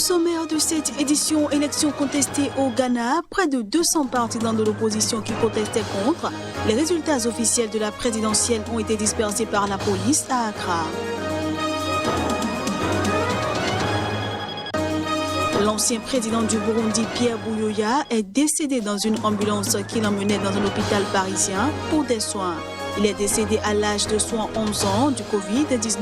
sommaire de cette édition élection contestée au Ghana, près de 200 partisans de l'opposition qui protestaient contre. Les résultats officiels de la présidentielle ont été dispersés par la police à Accra. L'ancien président du Burundi, Pierre Buyoya, est décédé dans une ambulance qui l'emmenait dans un hôpital parisien pour des soins. Il est décédé à l'âge de 71 ans du Covid-19.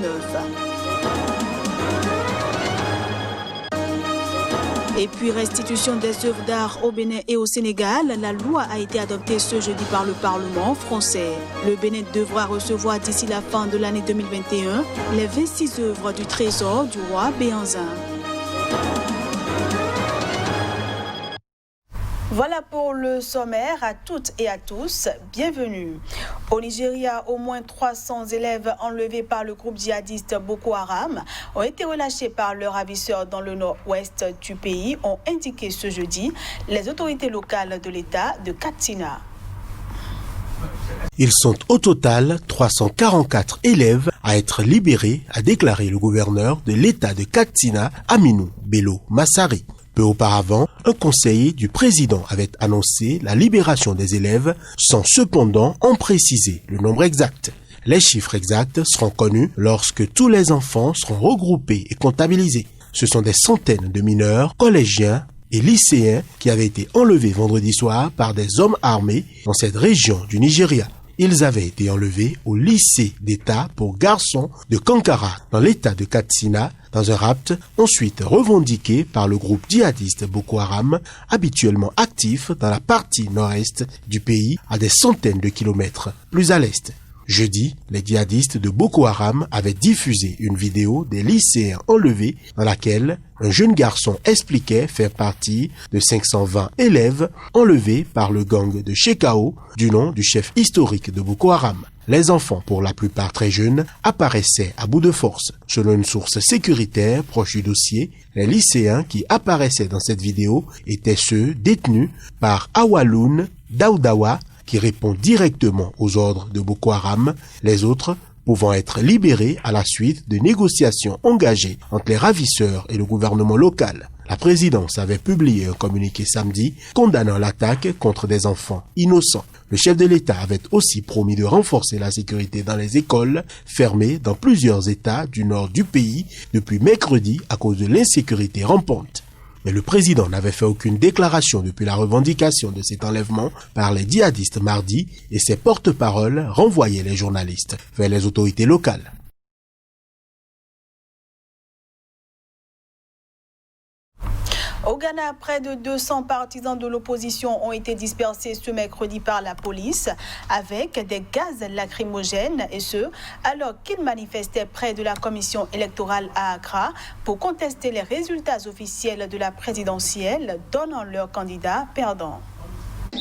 Et puis restitution des œuvres d'art au Bénin et au Sénégal, la loi a été adoptée ce jeudi par le Parlement français. Le Bénin devra recevoir d'ici la fin de l'année 2021 les 26 œuvres du trésor du roi Béhanzin. Voilà pour le sommaire. À toutes et à tous, bienvenue. Au Nigeria, au moins 300 élèves enlevés par le groupe djihadiste Boko Haram ont été relâchés par leurs ravisseurs dans le nord-ouest du pays, ont indiqué ce jeudi les autorités locales de l'État de Katsina. Ils sont au total 344 élèves à être libérés, a déclaré le gouverneur de l'État de Katsina, Aminou Bello Massari. Peu auparavant, un conseiller du président avait annoncé la libération des élèves sans cependant en préciser le nombre exact. Les chiffres exacts seront connus lorsque tous les enfants seront regroupés et comptabilisés. Ce sont des centaines de mineurs, collégiens et lycéens qui avaient été enlevés vendredi soir par des hommes armés dans cette région du Nigeria. Ils avaient été enlevés au lycée d'État pour garçons de Kankara, dans l'État de Katsina, dans un rapt ensuite revendiqué par le groupe djihadiste Boko Haram, habituellement actif dans la partie nord-est du pays, à des centaines de kilomètres plus à l'est. Jeudi, les djihadistes de Boko Haram avaient diffusé une vidéo des lycéens enlevés dans laquelle un jeune garçon expliquait faire partie de 520 élèves enlevés par le gang de Shekau, du nom du chef historique de Boko Haram. Les enfants, pour la plupart très jeunes, apparaissaient à bout de force. Selon une source sécuritaire proche du dossier, les lycéens qui apparaissaient dans cette vidéo étaient ceux détenus par Awaloun Daoudawa, qui répond directement aux ordres de Boko Haram, les autres pouvant être libérés à la suite de négociations engagées entre les ravisseurs et le gouvernement local. La présidence avait publié un communiqué samedi condamnant l'attaque contre des enfants innocents. Le chef de l'État avait aussi promis de renforcer la sécurité dans les écoles fermées dans plusieurs États du nord du pays depuis mercredi à cause de l'insécurité rampante. Mais le président n'avait fait aucune déclaration depuis la revendication de cet enlèvement par les djihadistes mardi et ses porte-paroles renvoyaient les journalistes vers les autorités locales. Au Ghana, près de 200 partisans de l'opposition ont été dispersés ce mercredi par la police avec des gaz lacrymogènes et ce, alors qu'ils manifestaient près de la commission électorale à Accra pour contester les résultats officiels de la présidentielle donnant leur candidat perdant.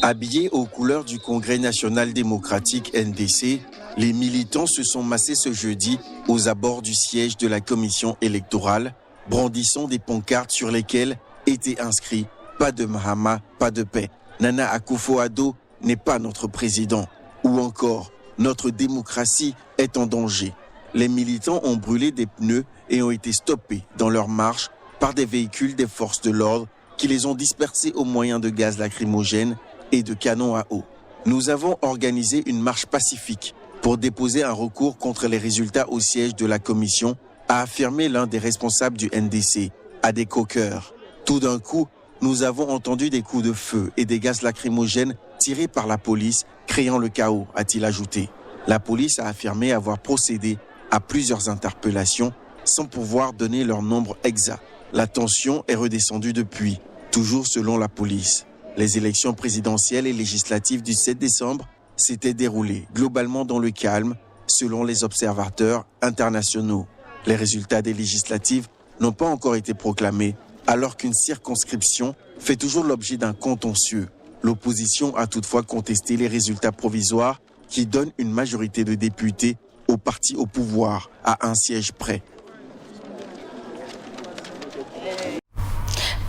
Habillés aux couleurs du Congrès national démocratique NDC, les militants se sont massés ce jeudi aux abords du siège de la commission électorale, brandissant des pancartes sur lesquelles était inscrit « Pas de Mahama, pas de paix ». Nana Akufo-Addo n'est pas notre président. Ou encore « Notre démocratie est en danger ». Les militants ont brûlé des pneus et ont été stoppés dans leur marche par des véhicules des forces de l'ordre qui les ont dispersés au moyen de gaz lacrymogène et de canons à eau. Nous avons organisé une marche pacifique pour déposer un recours contre les résultats au siège de la commission, a affirmé l'un des responsables du NDC, Adeko Coeur. Tout d'un coup, nous avons entendu des coups de feu et des gaz lacrymogènes tirés par la police, créant le chaos, a-t-il ajouté. La police a affirmé avoir procédé à plusieurs interpellations sans pouvoir donner leur nombre exact. La tension est redescendue depuis, toujours selon la police. Les élections présidentielles et législatives du 7 décembre s'étaient déroulées globalement dans le calme, selon les observateurs internationaux. Les résultats des législatives n'ont pas encore été proclamés, alors qu'une circonscription fait toujours l'objet d'un contentieux. L'opposition a toutefois contesté les résultats provisoires qui donnent une majorité de députés au parti au pouvoir à un siège près.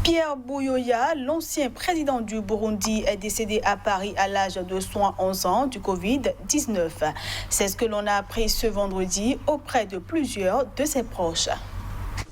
Pierre Buyoya, l'ancien président du Burundi, est décédé à Paris à l'âge de 71 ans du Covid-19. C'est ce que l'on a appris ce vendredi auprès de plusieurs de ses proches.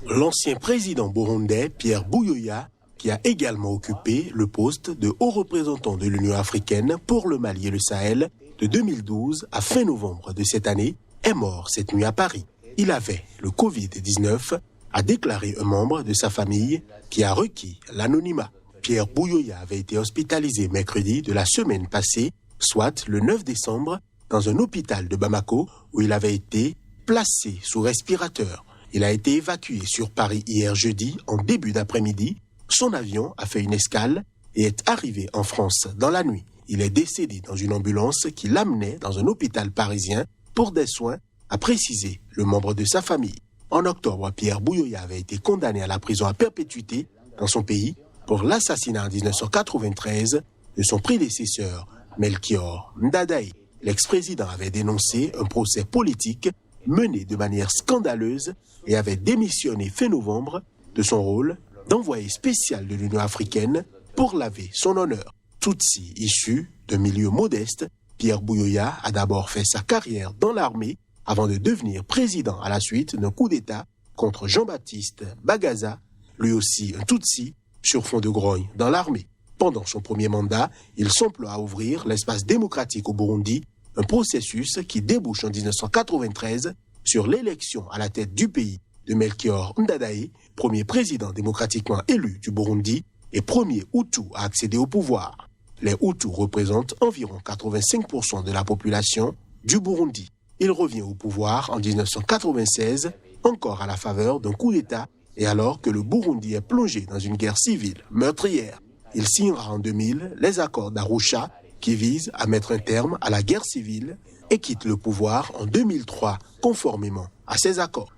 L'ancien président burundais Pierre Buyoya, qui a également occupé le poste de haut représentant de l'Union africaine pour le Mali et le Sahel de 2012 à fin novembre de cette année, est mort cette nuit à Paris. Il avait le Covid-19, a déclaré un membre de sa famille qui a requis l'anonymat. Pierre Buyoya avait été hospitalisé mercredi de la semaine passée, soit le 9 décembre, dans un hôpital de Bamako où il avait été placé sous respirateur. Il a été évacué sur Paris hier jeudi en début d'après-midi. Son avion a fait une escale et est arrivé en France dans la nuit. Il est décédé dans une ambulance qui l'amenait dans un hôpital parisien pour des soins, a précisé le membre de sa famille. En octobre, Pierre Buyoya avait été condamné à la prison à perpétuité dans son pays pour l'assassinat en 1993 de son prédécesseur, Melchior Ndadaye. L'ex-président avait dénoncé un procès politique mené de manière scandaleuse et avait démissionné fin novembre de son rôle d'envoyé spécial de l'Union africaine pour laver son honneur. Tutsi issu d'un milieu modeste, Pierre Buyoya a d'abord fait sa carrière dans l'armée avant de devenir président à la suite d'un coup d'État contre Jean-Baptiste Bagaza, lui aussi un Tutsi, sur fond de grogne dans l'armée. Pendant son premier mandat, il s'emploie à ouvrir l'espace démocratique au Burundi, un processus qui débouche en 1993 sur l'élection à la tête du pays de Melchior Ndadaye, premier président démocratiquement élu du Burundi et premier Hutu à accéder au pouvoir. Les Hutus représentent environ 85% de la population du Burundi. Il revient au pouvoir en 1996, encore à la faveur d'un coup d'État et alors que le Burundi est plongé dans une guerre civile meurtrière. Il signera en 2000 les accords d'Arusha qui visent à mettre un terme à la guerre civile et quitte le pouvoir en 2003 conformément à ces accords.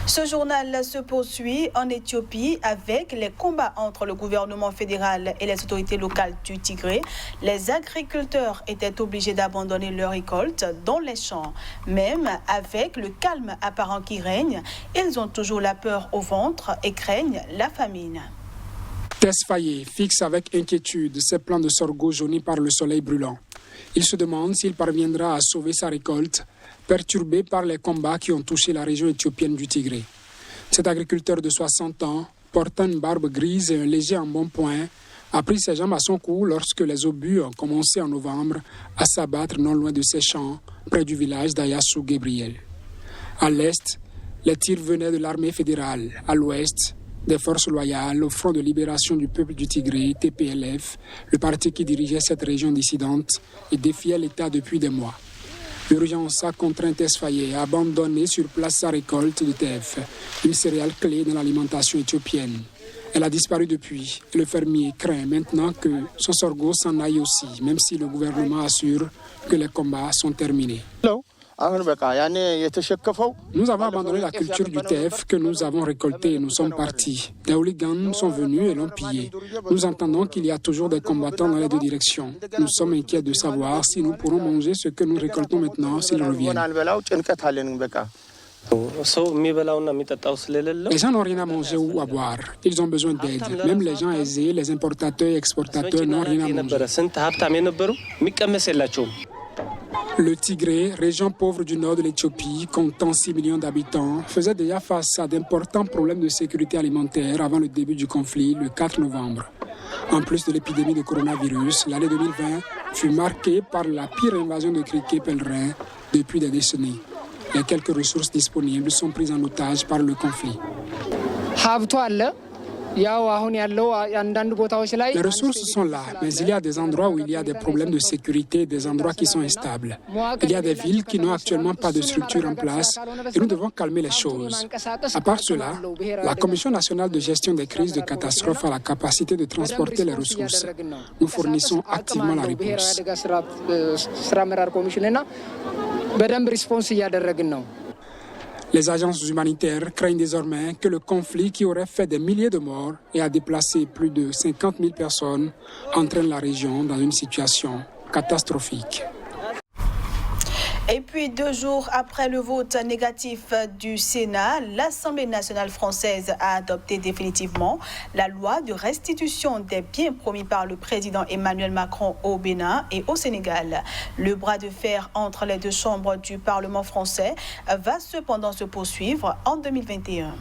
Ce journal se poursuit en Éthiopie avec les combats entre le gouvernement fédéral et les autorités locales du Tigré. Les agriculteurs étaient obligés d'abandonner leurs récoltes dans les champs. Même avec le calme apparent qui règne, ils ont toujours la peur au ventre et craignent la famine. Tesfaye fixe avec inquiétude ses plans de sorgho jaunis par le soleil brûlant. Il se demande s'il parviendra à sauver sa récolte, perturbée par les combats qui ont touché la région éthiopienne du Tigré. Cet agriculteur de 60 ans, portant une barbe grise et un léger embonpoint, a pris ses jambes à son cou lorsque les obus ont commencé en novembre à s'abattre non loin de ses champs, près du village d'Ayassou Gabriel. À l'est, les tirs venaient de l'armée fédérale. À l'ouest, des forces loyales au Front de libération du peuple du Tigré, TPLF, le parti qui dirigeait cette région dissidente et défiait l'État depuis des mois. L'urgence a contraint Tesfaye à abandonner sur place sa récolte de teff, une céréale clé dans l'alimentation éthiopienne. Elle a disparu depuis et le fermier craint maintenant que son sorgho s'en aille aussi, même si le gouvernement assure que les combats sont terminés. Nous avons abandonné la culture du teff que nous avons récolté et nous sommes partis. Des hooligans sont venus et l'ont pillé. Nous entendons qu'il y a toujours des combattants dans les deux directions. Nous sommes inquiets de savoir si nous pourrons manger ce que nous récoltons maintenant s'ils reviennent. Les gens n'ont rien à manger ou à boire. Ils ont besoin d'aide. Même les gens aisés, les importateurs et exportateurs n'ont rien à manger. Le Tigré, région pauvre du nord de l'Éthiopie, comptant 6 millions d'habitants, faisait déjà face à d'importants problèmes de sécurité alimentaire avant le début du conflit le 4 novembre. En plus de l'épidémie de coronavirus, l'année 2020 fut marquée par la pire invasion de criquets pèlerins depuis des décennies. Les quelques ressources disponibles sont prises en otage par le conflit. Les ressources sont là, mais il y a des endroits où il y a des problèmes de sécurité, des endroits qui sont instables. Il y a des villes qui n'ont actuellement pas de structure en place et nous devons calmer les choses. À part cela, la Commission nationale de gestion des crises de catastrophes a la capacité de transporter les ressources. Nous fournissons activement la réponse. Les agences humanitaires craignent désormais que le conflit qui aurait fait des milliers de morts et a déplacé plus de 50 000 personnes entraîne la région dans une situation catastrophique. Et puis 2 jours après le vote négatif du Sénat, l'Assemblée nationale française a adopté définitivement la loi de restitution des biens promis par le président Emmanuel Macron au Bénin et au Sénégal. Le bras de fer entre les deux chambres du Parlement français va cependant se poursuivre en 2021.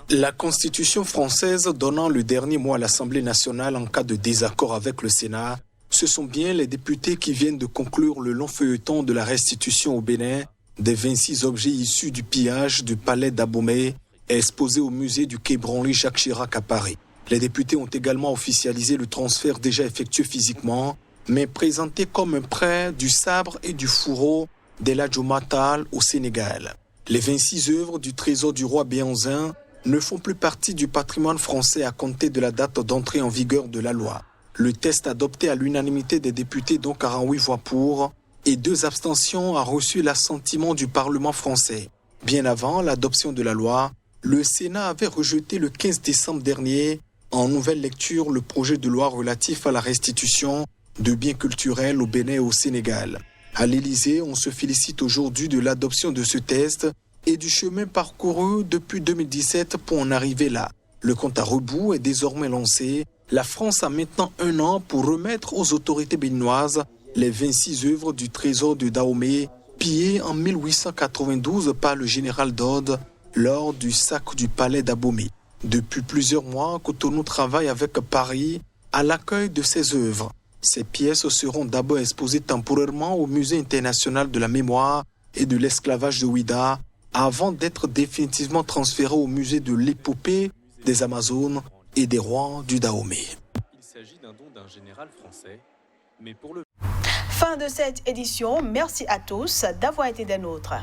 La Constitution française donnant le dernier mot à l'Assemblée nationale en cas de désaccord avec le Sénat, ce sont bien les députés qui viennent de conclure le long feuilleton de la restitution au Bénin des 26 objets issus du pillage du palais d'Abomey exposés au musée du Quai Branly Jacques Chirac à Paris. Les députés ont également officialisé le transfert déjà effectué physiquement, mais présenté comme un prêt du sabre et du fourreau d'El Oumar Tall au Sénégal. Les 26 œuvres du trésor du roi Béhanzin ne font plus partie du patrimoine français à compter de la date d'entrée en vigueur de la loi. Le texte adopté à l'unanimité des députés, dont 48 voix pour et 2 abstentions, a reçu l'assentiment du Parlement français. Bien avant l'adoption de la loi, le Sénat avait rejeté le 15 décembre dernier, en nouvelle lecture, le projet de loi relatif à la restitution de biens culturels au Bénin et au Sénégal. À l'Élysée, on se félicite aujourd'hui de l'adoption de ce texte et du chemin parcouru depuis 2017 pour en arriver là. Le compte à rebours est désormais lancé. La France a maintenant 1 an pour remettre aux autorités béninoises les 26 œuvres du trésor de Dahomey pillées en 1892 par le général Dode lors du sac du palais d'Abomey. Depuis plusieurs mois, Cotonou travaille avec Paris à l'accueil de ces œuvres. Ces pièces seront d'abord exposées temporairement au Musée international de la mémoire et de l'esclavage de Ouidah avant d'être définitivement transférées au musée de l'épopée des Amazones et des rois du Dahomey. Il s'agit d'un don d'un général français, mais pour le... Fin de cette édition, merci à tous d'avoir été des nôtres.